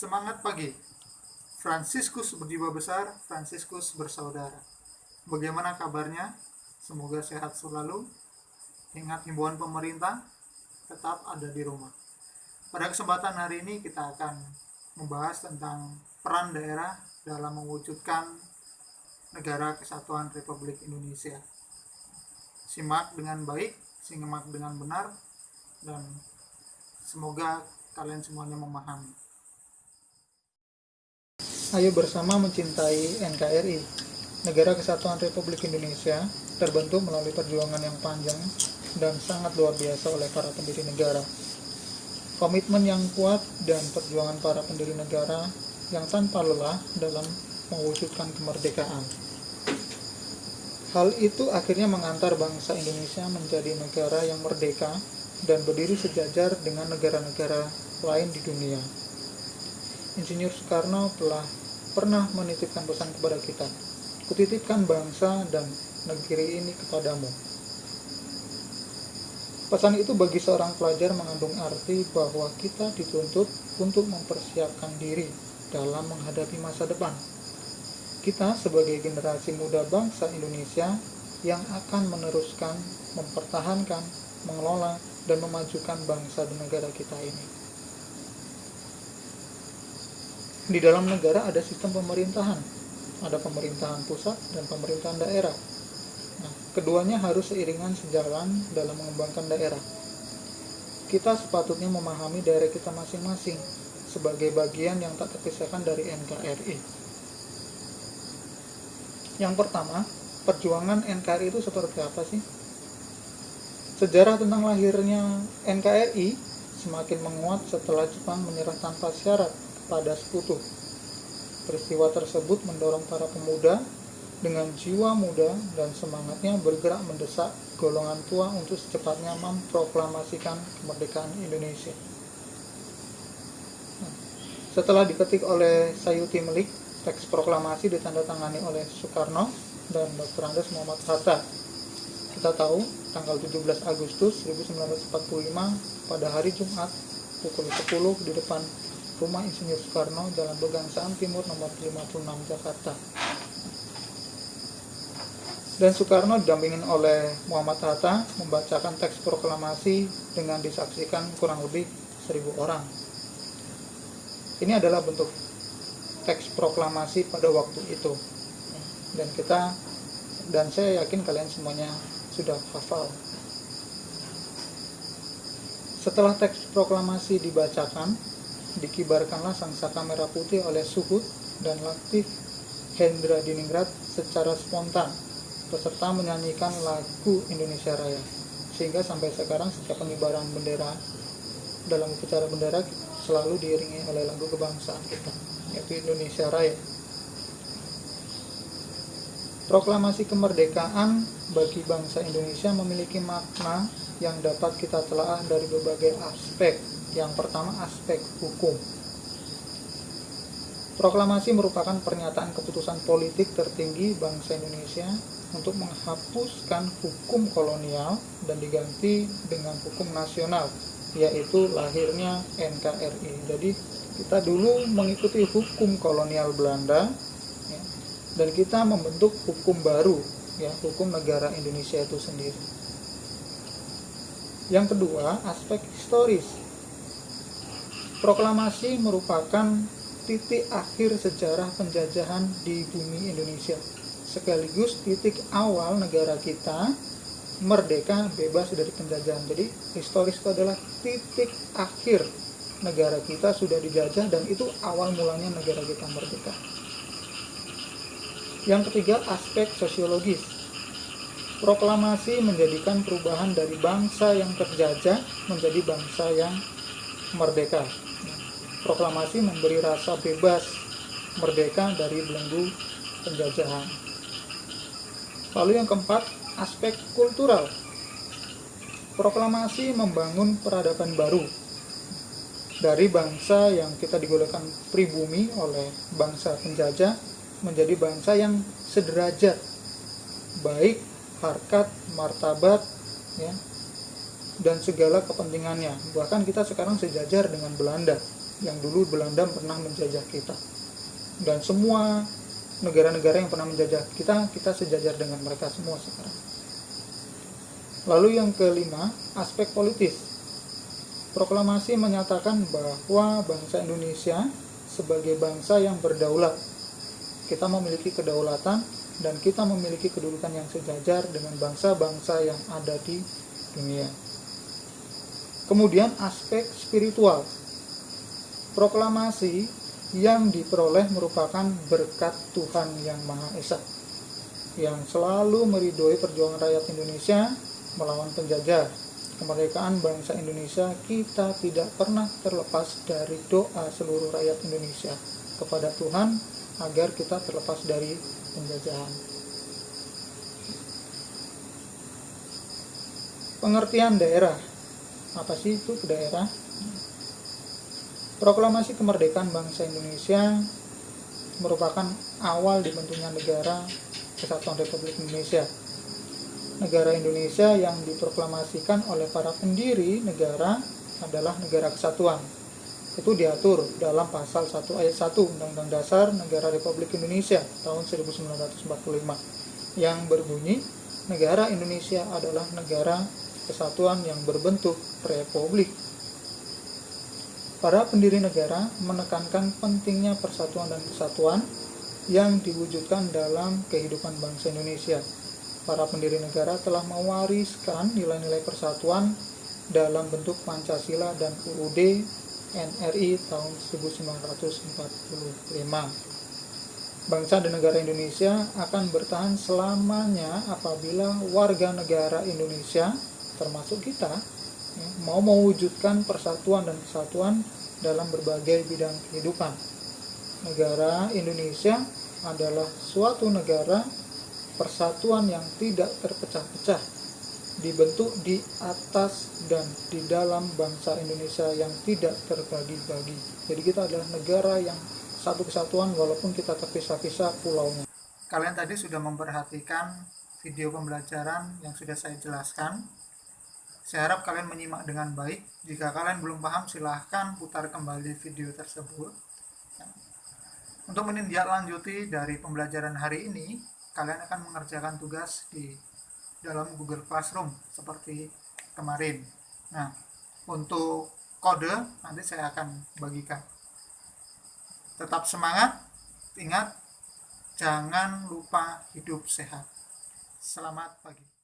Semangat pagi, Fransiskus berjiwa besar, Fransiskus bersaudara. Bagaimana kabarnya? Semoga sehat selalu. Ingat himbauan pemerintah, tetap ada di rumah. Pada kesempatan hari ini kita akan membahas tentang peran daerah dalam mewujudkan Negara Kesatuan Republik Indonesia. Simak dengan baik, simak dengan benar, dan semoga kalian semuanya memahami. Ayo bersama mencintai NKRI. Negara Kesatuan Republik Indonesia terbentuk melalui perjuangan yang panjang dan sangat luar biasa oleh para pendiri negara. Komitmen yang kuat dan perjuangan para pendiri negara yang tanpa lelah dalam mewujudkan kemerdekaan. Hal itu akhirnya mengantar bangsa Indonesia menjadi negara yang merdeka dan berdiri sejajar dengan negara-negara lain di dunia. Insinyur Soekarno telah pernah menitipkan pesan kepada kita, "Kutitipkan bangsa dan negeri ini kepadamu." Pesan itu bagi seorang pelajar mengandung arti bahwa kita dituntut untuk mempersiapkan diri dalam menghadapi masa depan. Kita sebagai generasi muda bangsa Indonesia yang akan meneruskan, mempertahankan, mengelola, dan memajukan bangsa dan negara kita ini. Di dalam negara ada sistem pemerintahan, ada pemerintahan pusat dan pemerintahan daerah. Nah, keduanya harus seiringan sejalan dalam mengembangkan daerah. Kita sepatutnya memahami daerah kita masing-masing sebagai bagian yang tak terpisahkan dari NKRI. Yang pertama, perjuangan NKRI itu seperti apa sih? Sejarah tentang lahirnya NKRI semakin menguat setelah Jepang menyerah tanpa syarat pada sekutu. Peristiwa tersebut mendorong para pemuda dengan jiwa muda dan semangatnya bergerak mendesak golongan tua untuk secepatnya memproklamasikan kemerdekaan Indonesia. Setelah diketik oleh Sayuti Melik, teks proklamasi ditandatangani oleh Soekarno dan Dr. Andes Muhammad Hatta. Kita tahu tanggal 17 Agustus 1945 pada hari Jumat pukul 10 di depan Rumah Insinyur Soekarno, Jalan Pegangsaan Timur nomor 56 Jakarta. Dan Soekarno didampingin oleh Muhammad Hatta membacakan teks proklamasi dengan disaksikan kurang lebih 1.000 orang. Ini adalah bentuk teks proklamasi pada waktu itu. Dan saya yakin kalian semuanya sudah hafal. Setelah teks proklamasi dibacakan, dikibarkanlah sangsaka merah putih oleh Suhut dan Latif Hendra Diningrat secara spontan, peserta menyanyikan lagu Indonesia Raya. Sehingga sampai sekarang setiap pengibaran bendera dalam upacara bendera selalu diiringi oleh lagu kebangsaan kita, yaitu Indonesia Raya. Proklamasi kemerdekaan bagi bangsa Indonesia memiliki makna yang dapat kita telaah dari berbagai aspek. Yang pertama, aspek hukum. Proklamasi merupakan pernyataan keputusan politik tertinggi bangsa Indonesia untuk menghapuskan hukum kolonial dan diganti dengan hukum nasional, yaitu lahirnya NKRI. Jadi kita dulu mengikuti hukum kolonial Belanda, ya, dan kita membentuk hukum baru, ya, hukum negara Indonesia itu sendiri. Yang kedua, aspek historis. Proklamasi merupakan titik akhir sejarah penjajahan di bumi Indonesia, sekaligus titik awal negara kita merdeka bebas dari penjajahan. Jadi historis itu adalah titik akhir negara kita sudah dijajah dan itu awal mulanya negara kita merdeka. Yang ketiga, aspek sosiologis. Proklamasi menjadikan perubahan dari bangsa yang terjajah menjadi bangsa yang merdeka. Proklamasi memberi rasa bebas merdeka dari belenggu penjajahan. Lalu yang keempat, aspek kultural. Proklamasi membangun peradaban baru dari bangsa yang kita digolongkan pribumi oleh bangsa penjajah menjadi bangsa yang sederajat, baik harkat, martabat, ya, dan segala kepentingannya. Bahkan kita sekarang sejajar dengan Belanda. yang dulu Belanda pernah menjajah kita. Dan semua negara-negara yang pernah menjajah kita sejajar dengan mereka semua sekarang. Lalu yang kelima, aspek politis. Proklamasi menyatakan bahwa bangsa Indonesia sebagai bangsa yang berdaulat. Kita memiliki kedaulatan dan kita memiliki kedudukan yang sejajar dengan bangsa-bangsa yang ada di dunia. Kemudian aspek spiritual. Proklamasi yang diperoleh merupakan berkat Tuhan yang Maha Esa, yang selalu meridhoi perjuangan rakyat Indonesia melawan penjajah. Kemerdekaan bangsa Indonesia kita tidak pernah terlepas dari doa seluruh rakyat Indonesia kepada Tuhan agar kita terlepas dari penjajahan. Pengertian daerah. Apa sih itu daerah? Proklamasi kemerdekaan bangsa Indonesia merupakan awal dibentuknya negara Kesatuan Republik Indonesia. Negara Indonesia yang diproklamasikan oleh para pendiri negara adalah negara kesatuan. Itu diatur dalam pasal 1 ayat 1 Undang-Undang Dasar Negara Republik Indonesia tahun 1945 yang berbunyi, negara Indonesia adalah negara kesatuan yang berbentuk republik. Para pendiri negara menekankan pentingnya persatuan dan kesatuan yang diwujudkan dalam kehidupan bangsa Indonesia. Para pendiri negara telah mewariskan nilai-nilai persatuan dalam bentuk Pancasila dan UUD NRI tahun 1945. Bangsa dan negara Indonesia akan bertahan selamanya apabila warga negara Indonesia, termasuk kita, mau mewujudkan persatuan dan kesatuan dalam berbagai bidang kehidupan. Negara Indonesia adalah suatu negara persatuan yang tidak terpecah-pecah, dibentuk di atas dan di dalam bangsa Indonesia yang tidak terbagi-bagi. Jadi kita adalah negara yang satu kesatuan walaupun kita terpisah-pisah pulaunya. Kalian tadi sudah memperhatikan video pembelajaran yang sudah saya jelaskan. Saya harap kalian menyimak dengan baik. Jika kalian belum paham, silahkan putar kembali video tersebut. Untuk menindaklanjuti dari pembelajaran hari ini, kalian akan mengerjakan tugas di dalam Google Classroom seperti kemarin. Nah, untuk kode nanti saya akan bagikan. Tetap semangat, ingat, jangan lupa hidup sehat. Selamat pagi.